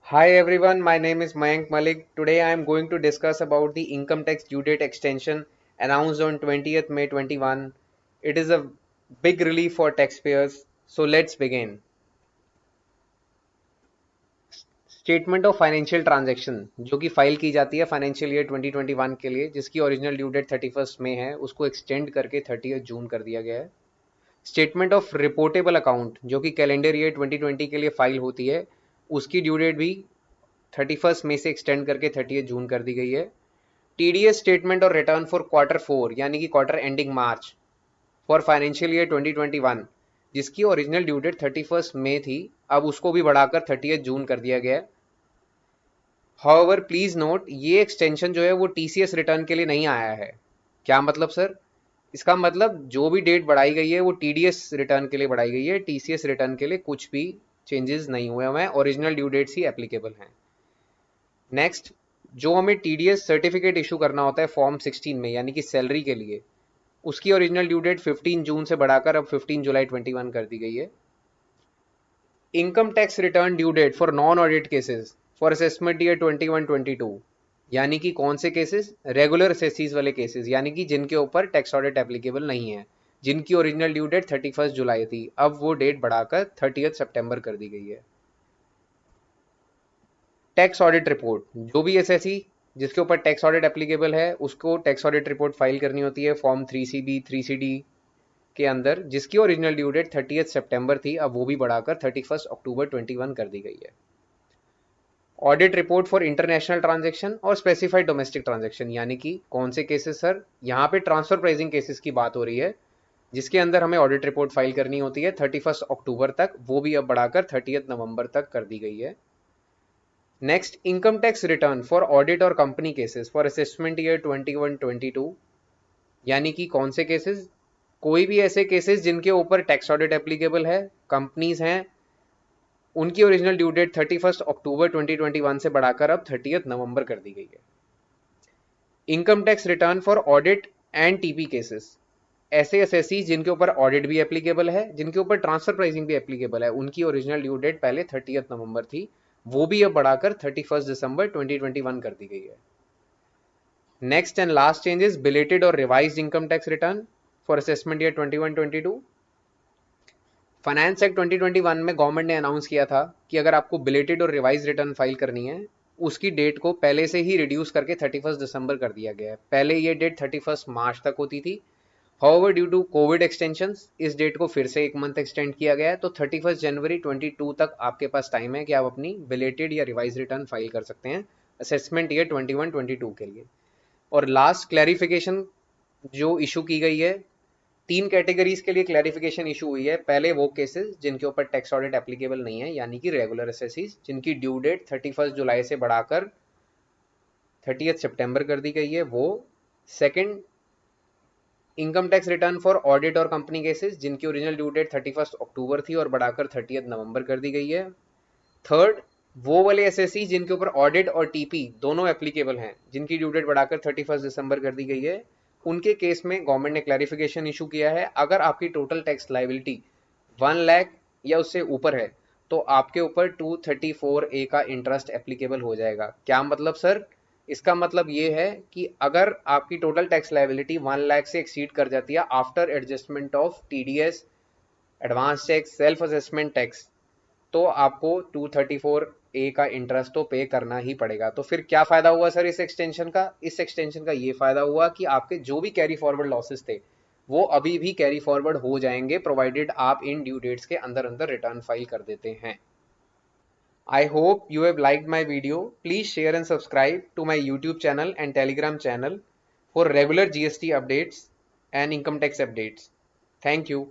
Hi everyone, my name is Mayank Malik. Today I am going to discuss about the income tax due date extension announced on 20th May 21. It is a big relief for taxpayers. So let's begin. Statement of financial transaction जो कि file की जाती है financial year 2021 के लिए, जिसकी original due date 31 मई है, उसको एक्सटेंड करके 30 जून कर दिया गया है। स्टेटमेंट ऑफ रिपोर्टेबल अकाउंट जो कि कैलेंडर ईयर 2020 के लिए फाइल होती है, उसकी ड्यू डेट भी 31 मई से एक्सटेंड करके 30 जून कर दी गई है। टीडीएस स्टेटमेंट और रिटर्न फॉर क्वार्टर 4 यानी कि quarter ending March for financial year 2021, जिसकी ओरिजिनल ड्यू डेट 31 मई थी, अब उसको भी बढ़ाकर 30 जून कर दिया गया है। हाउएवर प्लीज नोट, ये एक्सटेंशन जो है वो टीसीएस रिटर्न के लिए नहीं आया है। क्या मतलब सर? इसका मतलब जो भी डेट बढ़ाई गई है वो टीडीएस रिटर्न के लिए बढ़ाई गई है, टीसीएस रिटर्न के लिए कुछ भी चेंजेस नहीं हुए हैं, ओरिजिनल ड्यू डेट्स ही एप्लीकेबल हैं। नेक्स्ट, जो हमें टीडीएस सर्टिफिकेट इशू करना होता है फॉर्म 16 में यानी कि सैलरी के लिए, उसकी ओरिजिनल ड्यू डेट 15 जून से बढ़ाकर अब 15 जुलाई 21 कर दी गई है। Income tax return due date for non audit cases for assessment year 21-22, यानी कि कौन से केसेस? रेगुलर असेसीज वाले केसेस, यानी कि जिनके ऊपर टैक्स ऑडिट एप्लीकेबल नहीं है, जिनकी ओरिजिनल ड्यू डेट 31 जुलाई थी, अब वो डेट बढ़ाकर 30 सितंबर कर दी गई है। टैक्स ऑडिट रिपोर्ट, जो भी एसएससी जिसके ऊपर टैक्स ऑडिट एप्लीकेबल है, उसको टैक्स ऑडिट रिपोर्ट फाइल करनी होती है फॉर्म 3CB 3CD के अंदर, जिसकी ओरिजिनल ड्यू डेट 30 सितंबर थी, अब वो भी बढ़ाकर 31 अक्टूबर 21 कर दी गई है। Audit report for international transaction और स्पेसिफाइड डोमेस्टिक ट्रांजैक्शन, यानी कि कौन से केसेस सर? यहाँ पे ट्रांसफर प्राइसिंग केसेस की बात हो रही है, जिसके अंदर हमें ऑडिट रिपोर्ट फाइल करनी होती है 31 अक्टूबर तक, वो भी अब बढ़ाकर 30 नवंबर तक कर दी गई है। Next, income tax return for audit और company cases for assessment year 21-22, यानी कि कौन से केसेस? कोई भी ऐसे केसेस जिनके ऊपर टैक्स ऑडिट एप्लीकेबल है, कंपनीज हैं, उनकी ओरिजिनल ड्यू डेट 31 अक्टूबर 2021 से बढ़ाकर अब 30 नवंबर कर दी गई है। Income tax return for audit and TP cases, ऐसे एसएससी जिनके ऊपर ऑडिट भी एप्लीकेबल है, जिनके ऊपर ट्रांसफर प्राइसिंग भी एप्लीकेबल है, उनकी ओरिजिनल ड्यू डेट पहले 30 नवंबर थी, वो भी अब बढ़ाकर 31 दिसंबर 2021 कर दी गई है। Next and last change is belated और revised income tax return for assessment year 21-22। Finance act 2021 में गवर्नमेंट ने अनाउंस किया था कि अगर आपको बिलेटेड और रिवाइज रिटर्न फाइल करनी है, उसकी डेट को पहले से ही रिड्यूस करके 31 दिसंबर कर दिया गया है। पहले ये डेट 31 मार्च तक होती थी। However due to Covid extensions, इस डेट को फिर से एक मंथ एक्सटेंड किया गया है, तो 31 जनवरी 22 तक आपके पास टाइम है कि आप अपनी बिलेटेड या रिवाइज रिटर्न फाइल कर सकते हैं असेसमेंट ईयर 21-22 के लिए। और लास्ट क्लैरिफिकेशन जो इशू की गई है, 3 कैटेगरीज के लिए क्लैरिफिकेशन इशू हुई है। पहले वो केसेस जिनके ऊपर टैक्स ऑडिट एप्लीकेबल नहीं है, यानी कि रेगुलर एसएससीज, जिनकी ड्यू डेट 31 जुलाई से बढ़ाकर 30 सितंबर कर दी गई है, वो। Second, income tax return for audit और कंपनी केसेस जिनकी ओरिजिनल ड्यू डेट 31 अक्टूबर थी और बढ़ाकर 30 नवंबर कर दी गई है। थर्ड, वो वाले एसएससी जिनके ऊपर ऑडिट और टीपी दोनों एप्लीकेबल हैं, जिनकी ड्यू डेट बढ़ाकर 31 दिसंबर कर दी गई है, उनके केस में गवर्नमेंट ने क्लैरिफिकेशन इशू किया है, अगर आपकी टोटल टैक्स लाइबिलिटी 1 लाख या उससे ऊपर है, तो आपके ऊपर 234A का इंटरेस्ट एप्लीकेबल हो जाएगा। क्या मतलब सर? इसका मतलब ये है कि अगर आपकी टोटल टैक्स लाइबिलिटी 1 लाख से एक्सीड कर जाती है after adjustment of TDS, advance tax, self assessment tax, तो आपको 234A का इंटरेस्ट तो पे करना ही पड़ेगा। तो फिर क्या फायदा हुआ सर इस एक्सटेंशन का? इस एक्सटेंशन का ये फायदा हुआ कि आपके जो भी कैरी फॉरवर्ड लॉसेस थे, वो अभी भी कैरी फॉरवर्ड हो जाएंगे, प्रोवाइडेड आप इन ड्यू डेट्स के अंदर अंदर रिटर्न फाइल कर देते हैं। I hope you have liked my video. Please share and subscribe to my YouTube channel and Telegram channel for regular GST updates and income tax updates. Thank you.